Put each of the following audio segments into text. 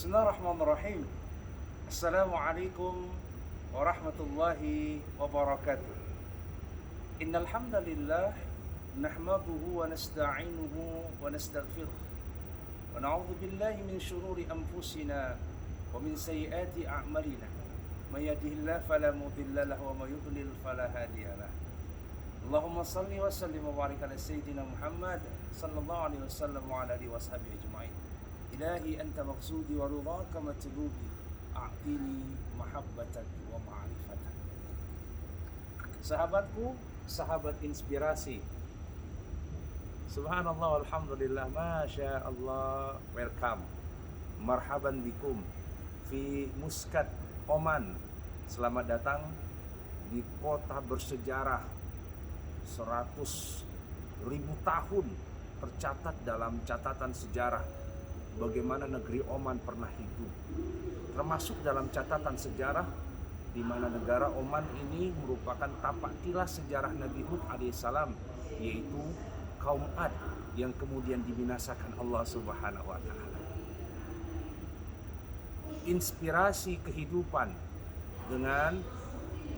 Bismillahirrahmanirrahim. Assalamualaikum warahmatullahi wabarakatuh. Innal hamdalillah nahmaduhu wa nasta'inuhu wa nastaghfiruh. Wa na'udzu billahi min shururi anfusina wa min sayyiati a'malina. May yahdihillahu fala mudilla lahu wa may yudlil fala hadiya lahu. Allahumma shalli wa sallim wa barik ala sayyidina Muhammad sallallahu alaihi wasallam wa ala alihi washabihi ajma'in. Ilahi anta maqsudi wa ridhaka matlubi a'tini mahabbatak wa ma'rifatak. Sahabatku, sahabat inspirasi. Subhanallah walhamdulillah, masya Allah, welcome. Marhaban bikum fi Muscat, Oman. Selamat datang di kota bersejarah 100.000 tahun tercatat dalam catatan sejarah bagaimana negeri Oman pernah hidup. Termasuk dalam catatan sejarah di mana negara Oman ini merupakan tapak tilas sejarah Nabi Hud alaihissalam, yaitu kaum Ad yang kemudian dibinasakan Allah Subhanahu wa taala. Inspirasi kehidupan dengan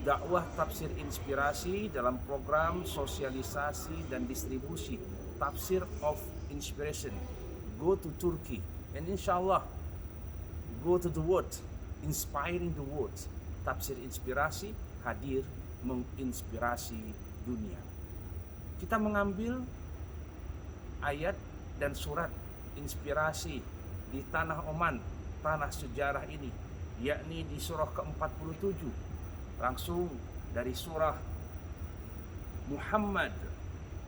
dakwah tafsir inspirasi dalam program sosialisasi dan distribusi Tafsir of Inspiration. Go to Turkey and inshallah go to the world, inspiring the world. Tafsir inspirasi hadir menginspirasi dunia. Kita mengambil ayat dan surat inspirasi di tanah Oman, tanah sejarah ini, yakni di surah ke-47, langsung dari surah Muhammad,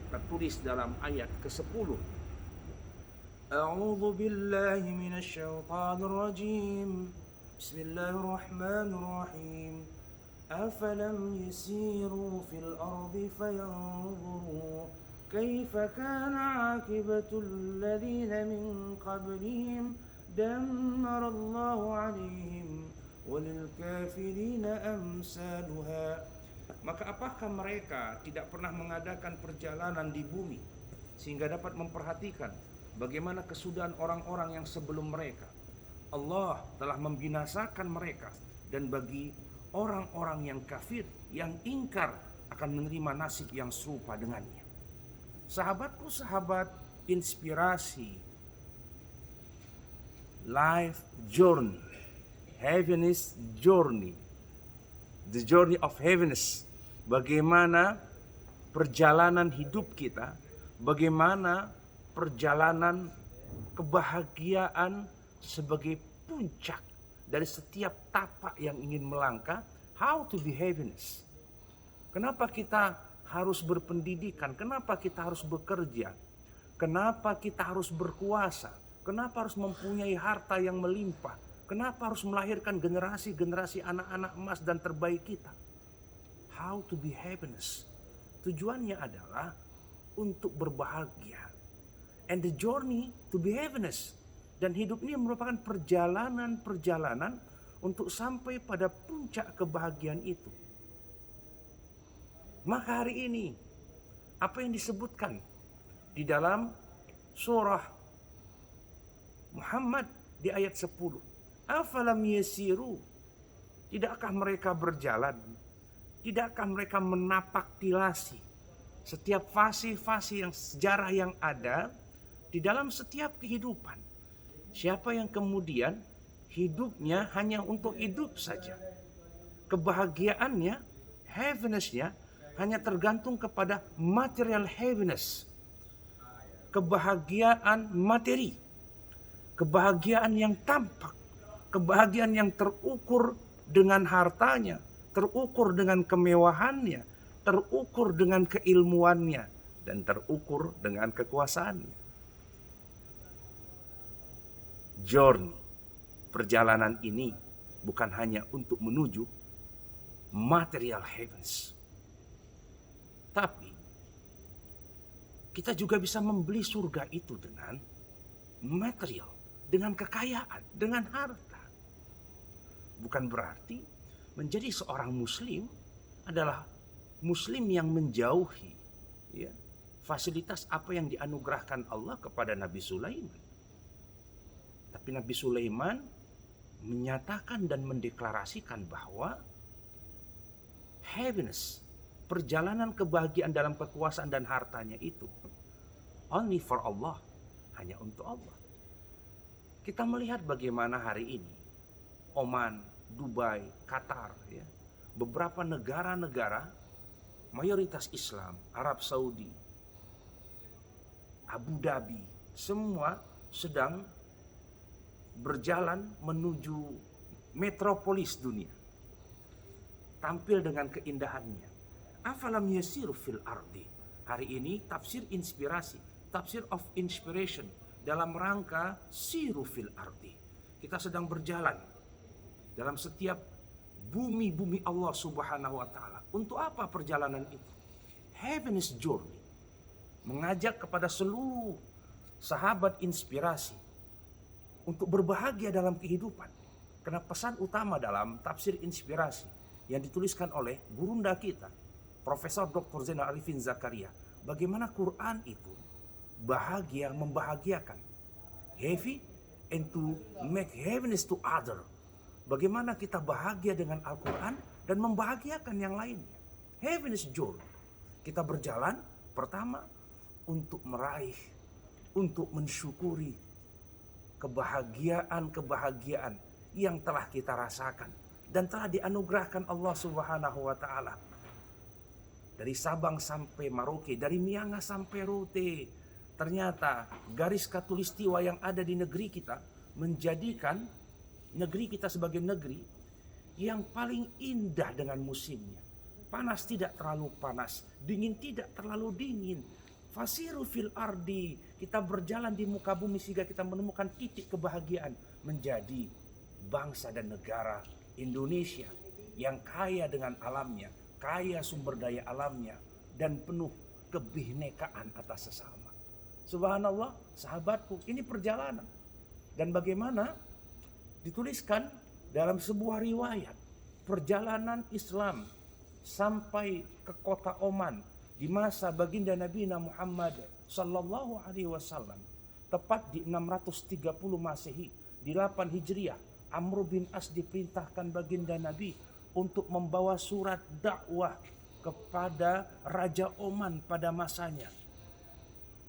tertulis dalam ayat ke-10. A'udzu billahi minasy syaithanir rajim. Bismillahirrahmanirrahim. Afalam yasiru fil ardi fayanzuru kaifa kana 'aqibatul ladzina min qablihim dammarallahu 'alaihim walil kafirina amsaluha. Maka apakah mereka tidak pernah mengadakan perjalanan di bumi sehingga dapat memperhatikan bagaimana kesudahan orang-orang yang sebelum mereka? Allah telah membinasakan mereka, dan bagi orang-orang yang kafir, yang ingkar, akan menerima nasib yang serupa dengannya. Sahabatku, sahabat inspirasi, life journey, happiness journey, the journey of happiness. Bagaimana perjalanan hidup kita, bagaimana perjalanan kebahagiaan sebagai puncak dari setiap tapak yang ingin melangkah. How to be happiness. Kenapa kita harus berpendidikan? Kenapa kita harus bekerja? Kenapa kita harus berkuasa? Kenapa harus mempunyai harta yang melimpah? Kenapa harus melahirkan generasi-generasi anak-anak emas dan terbaik kita? How to be happiness. Tujuannya adalah untuk berbahagia. And the journey to be happiness. Dan hidup ini merupakan perjalanan-perjalanan untuk sampai pada puncak kebahagiaan itu. Maka hari ini, apa yang disebutkan di dalam surah Muhammad di ayat 10. Afalam yasiru. Tidakkah mereka berjalan? Tidakkah mereka menapak tilasi setiap fase-fase yang sejarah yang ada di dalam setiap kehidupan? Siapa yang kemudian hidupnya hanya untuk hidup saja, kebahagiaannya, happiness-nya hanya tergantung kepada material happiness, kebahagiaan materi, kebahagiaan yang tampak, kebahagiaan yang terukur dengan hartanya, terukur dengan kemewahannya, terukur dengan keilmuannya, dan terukur dengan kekuasaannya. Journey, perjalanan ini bukan hanya untuk menuju material happiness, tapi kita juga bisa membeli surga itu dengan material, dengan kekayaan, dengan harta. Bukan berarti menjadi seorang muslim adalah muslim yang menjauhi fasilitas apa yang dianugerahkan Allah kepada Nabi Sulaiman. Tapi Nabi Sulaiman menyatakan dan mendeklarasikan bahwa happiness, perjalanan kebahagiaan dalam kekuasaan dan hartanya itu only for Allah, hanya untuk Allah. Kita melihat bagaimana hari ini Oman, Dubai, Qatar, ya, beberapa negara-negara mayoritas Islam, Arab Saudi, Abu Dhabi, semua sedang berjalan menuju metropolis dunia, tampil dengan keindahannya. Afalam yasiru fil ardi. Hari ini tafsir inspirasi, tafsir of inspiration dalam rangka siru fil ardi. Kita sedang berjalan dalam setiap bumi-bumi Allah Subhanahu wa taala. Untuk apa perjalanan itu? Happiness journey. Mengajak kepada seluruh sahabat inspirasi untuk berbahagia dalam kehidupan. Karena pesan utama dalam tafsir inspirasi yang dituliskan oleh gurunda kita, Profesor Dr. Zainal Arifin Zakaria, bagaimana Quran itu bahagia, membahagiakan, happy and to make happiness to other. Bagaimana kita bahagia dengan Al-Quran dan membahagiakan yang lainnya. Happiness journey. Kita berjalan pertama untuk meraih, untuk mensyukuri kebahagiaan yang telah kita rasakan dan telah dianugerahkan Allah Subhanahu wa taala. Dari Sabang sampai Merauke, dari Miangas sampai Rote. Ternyata garis khatulistiwa yang ada di negeri kita menjadikan negeri kita sebagai negeri yang paling indah dengan musimnya. Panas tidak terlalu panas, dingin tidak terlalu dingin. Fasiru fil ardi, kita berjalan di muka bumi sehingga kita menemukan titik kebahagiaan menjadi bangsa dan negara Indonesia yang kaya dengan alamnya, kaya sumber daya alamnya, dan penuh kebinekaan atas sesama. Subhanallah, sahabatku, ini perjalanan. Dan bagaimana dituliskan dalam sebuah riwayat perjalanan Islam sampai ke kota Oman di masa baginda Nabi Muhammad sallallahu alaihi wasallam, tepat di 630 Masehi, di 8 Hijriah, Amr bin As diperintahkan baginda Nabi untuk membawa surat dakwah kepada Raja Oman pada masanya.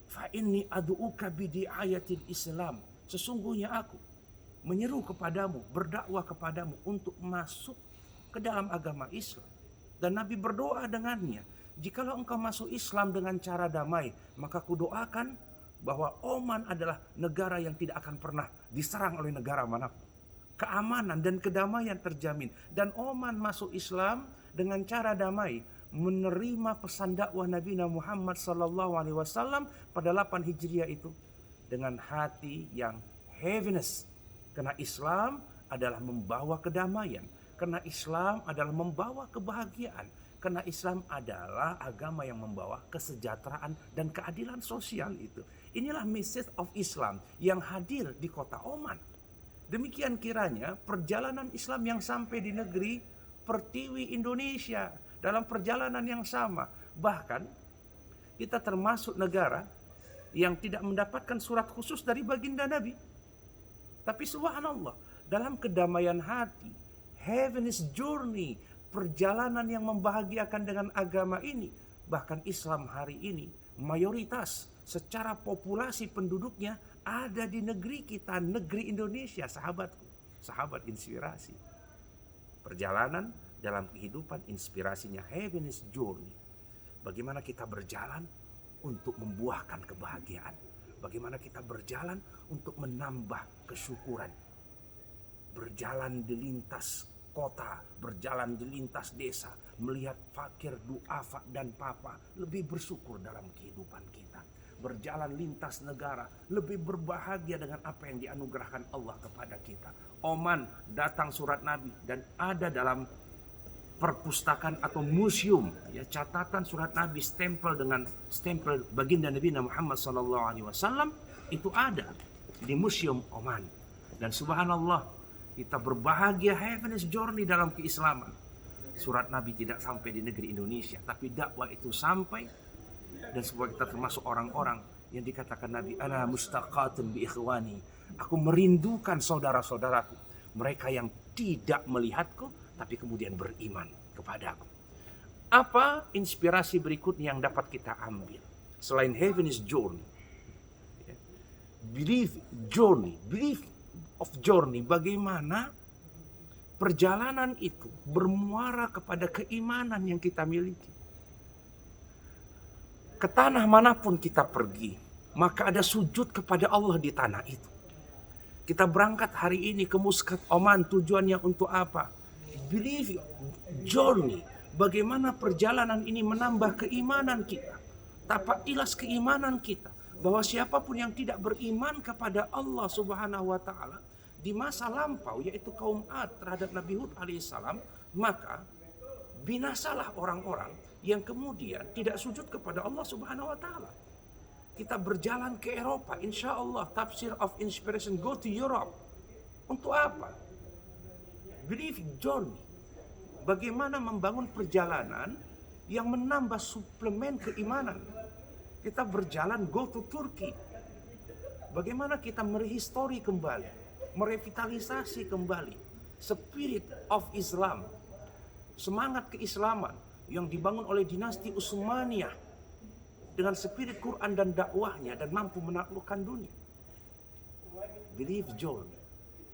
Fa inni ad'uka bidi'ayatil Islam. Sesungguhnya aku menyeru kepadamu, berdakwah kepadamu untuk masuk ke dalam agama Islam. Dan Nabi berdoa dengannya, jikalau engkau masuk Islam dengan cara damai, maka kudoakan bahwa Oman adalah negara yang tidak akan pernah diserang oleh negara manapun. Keamanan dan kedamaian terjamin. Dan Oman masuk Islam dengan cara damai, menerima pesan dakwah Nabi Muhammad SAW pada 8 Hijriah itu dengan hati yang happiness. Karena Islam adalah membawa kedamaian. Karena Islam adalah membawa kebahagiaan. Karena Islam adalah agama yang membawa kesejahteraan dan keadilan sosial itu. Inilah message of Islam yang hadir di kota Oman. Demikian kiranya perjalanan Islam yang sampai di negeri Pertiwi Indonesia dalam perjalanan yang sama. Bahkan kita termasuk negara yang tidak mendapatkan surat khusus dari baginda Nabi. Tapi subhanallah, dalam kedamaian hati, happiness journey, perjalanan yang membahagiakan dengan agama ini, bahkan Islam hari ini mayoritas secara populasi penduduknya ada di negeri kita, negeri Indonesia, sahabatku, sahabat inspirasi. Perjalanan dalam kehidupan inspirasinya happiness journey. Bagaimana kita berjalan untuk membuahkan kebahagiaan. Bagaimana kita berjalan untuk menambah kesyukuran. Berjalan di lintas kota, berjalan di lintas desa, melihat fakir, duafa, dan papa, lebih bersyukur dalam kehidupan kita. Berjalan lintas negara, lebih berbahagia dengan apa yang dianugerahkan Allah kepada kita. Oman datang surat Nabi dan ada dalam perpustakaan atau museum, ya, catatan surat Nabi stempel dengan stempel baginda Nabi Muhammad SAW itu ada di museum Oman. Dan subhanallah, kita berbahagia happiness journey dalam keislaman. Surat Nabi tidak sampai di negeri Indonesia, tapi dakwah itu sampai, dan sebuah kita termasuk orang-orang yang dikatakan Nabi, ana mustaqatun bi ikhwani. Aku merindukan saudara-saudaraku, mereka yang tidak melihatku tapi kemudian beriman kepadaku. Apa inspirasi berikutnya yang dapat kita ambil selain heaven's journey? Belief of journey, bagaimana perjalanan itu bermuara kepada keimanan yang kita miliki. Ke tanah manapun kita pergi, maka ada sujud kepada Allah di tanah itu. Kita berangkat hari ini ke Muscat, Oman, tujuannya untuk apa? Belief journey, bagaimana perjalanan ini menambah keimanan kita. Tapak tilas keimanan kita, bahwa siapapun yang tidak beriman kepada Allah Subhanahu wa taala di masa lampau, yaitu kaum Ad terhadap Nabi Hud alaihissalam, maka binasalah orang-orang yang kemudian tidak sujud kepada Allah Subhanahu wa taala. Kita berjalan ke Eropa, insya Allah tafsir of inspiration, go to Europe. Untuk apa? Belief journey. Bagaimana membangun perjalanan yang menambah suplemen keimanan. Kita berjalan go to Turki. Bagaimana kita merehistori kembali, merevitalisasi kembali spirit of Islam, semangat keislaman yang dibangun oleh dinasti Utsmaniyah dengan spirit Quran dan dakwahnya dan mampu menaklukkan dunia. Belief journey,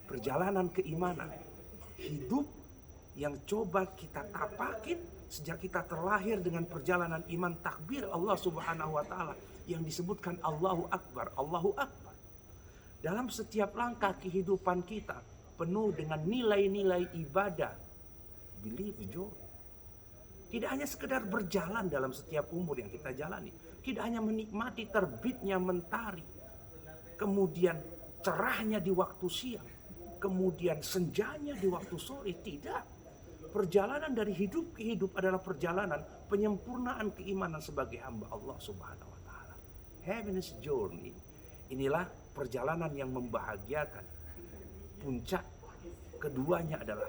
perjalanan keimanan, hidup yang coba kita tapakin sejak kita terlahir dengan perjalanan iman takbir Allah Subhanahu wa taala yang disebutkan Allahu Akbar, Allahu Akbar. Dalam setiap langkah kehidupan kita penuh dengan nilai-nilai ibadah. Belief journey. Tidak hanya sekedar berjalan dalam setiap umur yang kita jalani. Tidak hanya menikmati terbitnya mentari. Kemudian cerahnya di waktu siang. Kemudian senjanya di waktu sore. Tidak. Perjalanan dari hidup ke hidup adalah perjalanan penyempurnaan keimanan sebagai hamba Allah Subhanahu wa taala. Happiness journey. Inilah perjalanan yang membahagiakan. Puncak keduanya adalah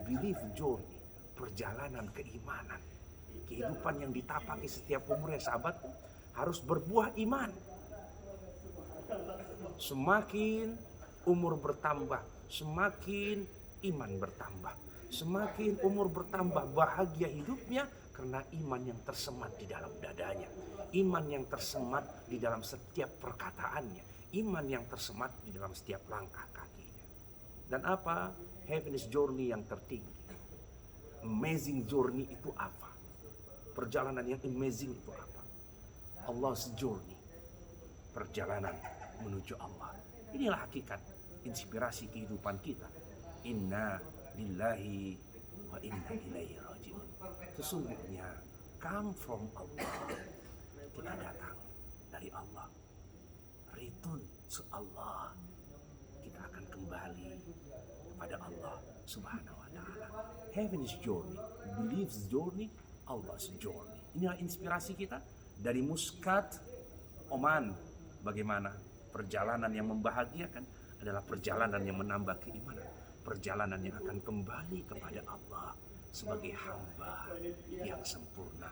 belief journey, perjalanan keimanan. Kehidupan yang ditapaki setiap umurnya sahabatku harus berbuah iman. Semakin umur bertambah, semakin iman bertambah. Semakin umur bertambah, bahagia hidupnya karena iman yang tersemat di dalam dadanya. Iman yang tersemat di dalam setiap perkataannya. Iman yang tersemat di dalam setiap langkah kakinya. Dan apa? Happiness journey yang tertinggi. Amazing journey itu apa? Perjalanan yang amazing itu apa? Allah's journey. Perjalanan menuju Allah. Inilah hakikat inspirasi kehidupan kita. Inna lillahi wa inna ilaihi rajiun. Sesungguhnya come from Allah. Kita datang dari Allah. Return to Allah. Kita akan kembali kepada Allah Subhanahu wa taala. Heaven's journey, belief's journey, Allah's journey. Inilah inspirasi kita dari Muscat, Oman. Bagaimana perjalanan yang membahagiakan adalah perjalanan yang menambah keimanan. Perjalanan yang akan kembali kepada Allah sebagai hamba yang sempurna.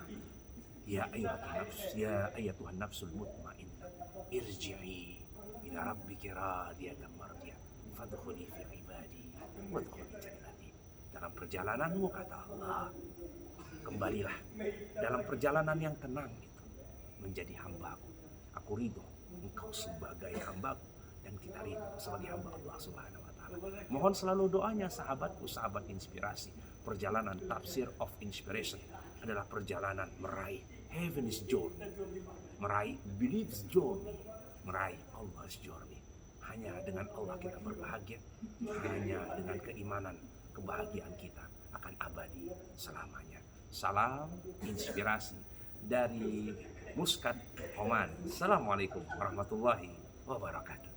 Ya ayyatuhan nafsul mutmainnah, irji'i ila rabbiki radiyatan mardiyah, fadkhuli fi ibadi wadkhuli jannati. Dalam perjalananmu, kata Allah, kembalilah dalam perjalanan yang tenang itu menjadi hambaku. Aku ridho engkau sebagai hambaku dan kita ridho sebagai hamba Allah Subhanahu wa taala. Mohon selalu doanya sahabatku, sahabat inspirasi. Perjalanan tafsir of inspiration adalah perjalanan meraih heaven's journey, meraih belief's journey, meraih Allah's journey. Hanya dengan Allah kita berbahagia, hanya dengan keimanan kebahagiaan kita akan abadi selamanya. Salam inspirasi dari Muscat, Oman. Assalamualaikum warahmatullahi wabarakatuh.